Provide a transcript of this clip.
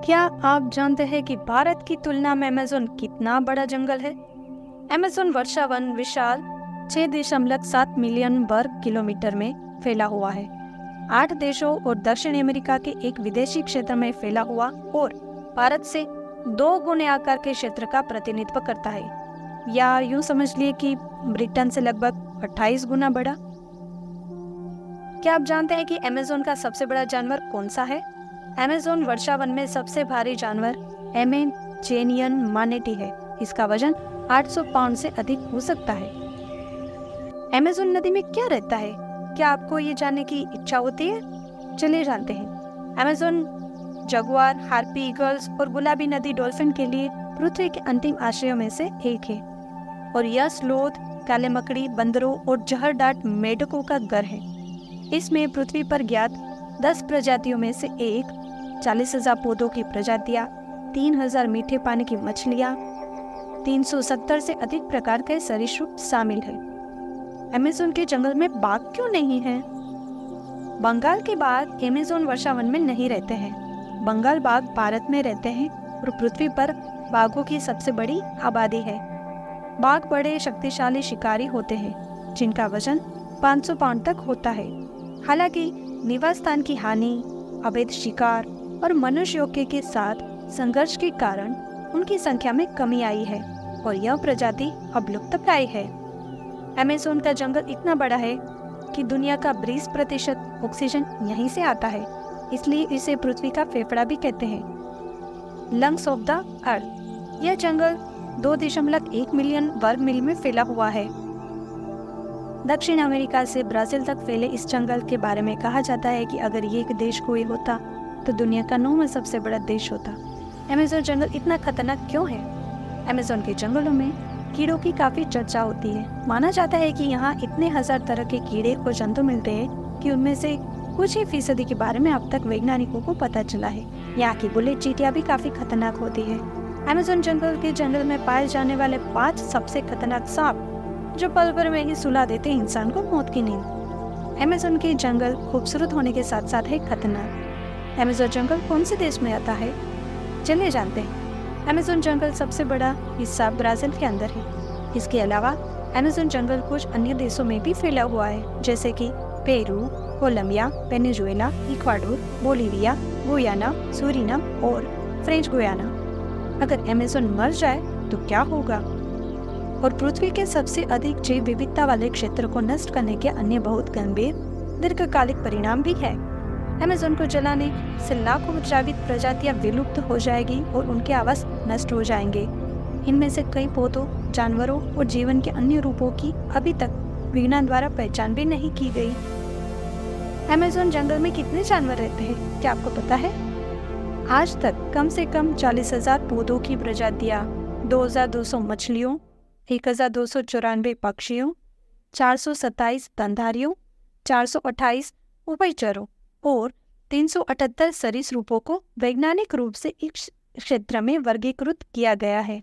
क्या आप जानते हैं कि भारत की तुलना में अमेज़न कितना बड़ा जंगल है? अमेज़न वर्षावन विशाल 6.7 मिलियन वर्ग किलोमीटर में फैला हुआ है। 8 देशों और दक्षिण अमेरिका के एक विदेशी क्षेत्र में फैला हुआ और भारत से 2 गुने आकार के क्षेत्र का प्रतिनिधित्व करता है, या यूं समझ लिए कि ब्रिटेन से लगभग 28 गुना बड़ा। क्या आप जानते हैं कि अमेज़न का सबसे बड़ा जानवर कौन सा है? अमेज़न वर्षावन में सबसे भारी जानवर अमेज़ोनियन मैनेटी है। इसका वजन 800 पाउंड से अधिक हो सकता है। अमेज़न नदी में क्या रहता है? क्या आपको ये जानने की इच्छा होती है? चलिए जानते हैं। अमेज़न जगुआर, हार्पी ईगल्स और गुलाबी नदी डॉल्फिन के लिए पृथ्वी के अंतिम आश्रयों में से एक है, और यह स्लोथ, काले मकड़ी, बंदरों और जहरडाट मेढकों का घर है। इसमें पृथ्वी पर ज्ञात 10 प्रजातियों में से एक, 40,000 पौधों की प्रजातियां, 3,000 मीठे पानी की मछलियां, 370 से अधिक प्रकार के सरीसृप शामिल है। अमेज़न के जंगल में बाघ क्यों नहीं है? बंगाल के बाघ अमेज़न वर्षावन में नहीं रहते हैं। बंगाल बाघ भारत में रहते हैं और पृथ्वी पर बाघों की सबसे बड़ी आबादी है। बाघ बड़े शक्तिशाली शिकारी होते हैं, जिनका वजन 500 पाउंड तक होता है। हालांकि निवास स्थान की हानि, अवैध शिकार और मनुष्यों के साथ संघर्ष के कारण उनकी संख्या में कमी आई है और यह प्रजाति अब लुप्तप्राय है। अमेज़न का जंगल इतना बड़ा है कि दुनिया का 20% ऑक्सीजन यहीं से आता है, इसलिए इसे पृथ्वी का फेफड़ा भी कहते हैं। Lungs of the earth. यह जंगल 2.1 मिलियन वर्ग मील में फैला हुआ है। दक्षिण अमेरिका से ब्राजील तक फैले इस जंगल के बारे में कहा जाता है कि अगर ये एक देश कोई होता तो दुनिया का 9वां सबसे बड़ा देश होता। अमेज़न जंगल इतना खतरनाक क्यों है? अमेज़न के जंगलों में कीड़ों की काफी चर्चा होती है। माना जाता है कि यहाँ इतने हजार तरह के कीड़े और जंतु मिलते हैं कि उनमें से कुछ ही फीसदी के बारे में अब तक वैज्ञानिकों को पता चला है। यहाँ की बुलेट चींटियां भी काफी खतरनाक होती है। अमेज़न जंगल में पाए जाने वाले 5 सबसे खतरनाक सांप, जो पल भर में ही सुला देते इंसान को मौत की नींद। अमेज़न के जंगल खूबसूरत होने के साथ साथ है खतरनाक। अमेज़न जंगल कौन से देश में आता है? चलिए जानते हैं। अमेज़न जंगल सबसे बड़ा हिस्सा ब्राजील के अंदर है। इसके अलावा अमेज़न जंगल कुछ अन्य देशों में भी फैला हुआ है, जैसे कि Peru, Colombia, Venezuela, Ecuador, Bolivia, Guyana, Suriname और फ्रेंच गुयाना। अगर अमेज़न मर जाए तो क्या होगा? और पृथ्वी के सबसे अधिक जैव विविधता वाले क्षेत्र को नष्ट करने के अन्य बहुत गंभीर दीर्घकालिक परिणाम भी है। अमेज़न को जलाने से लाखों जीवित प्रजातियां विलुप्त हो जाएगी और उनके आवास नष्ट हो जाएंगे। इनमें से कई पौधों, जानवरों और जीवन के अन्य रूपों की अभी तक विज्ञान द्वारा पहचान भी नहीं की गई। अमेज़न जंगल में कितने जानवर रहते हैं, क्या आपको पता है? आज तक कम से कम 40,000 पौधों की प्रजातियां, 2,200 मछलियों, 1,294 पक्षियों, 427 स्तनधारियों, 428 उभयचरों और 378 सरीसृपों को वैज्ञानिक रूप से इस क्षेत्र में वर्गीकृत किया गया है।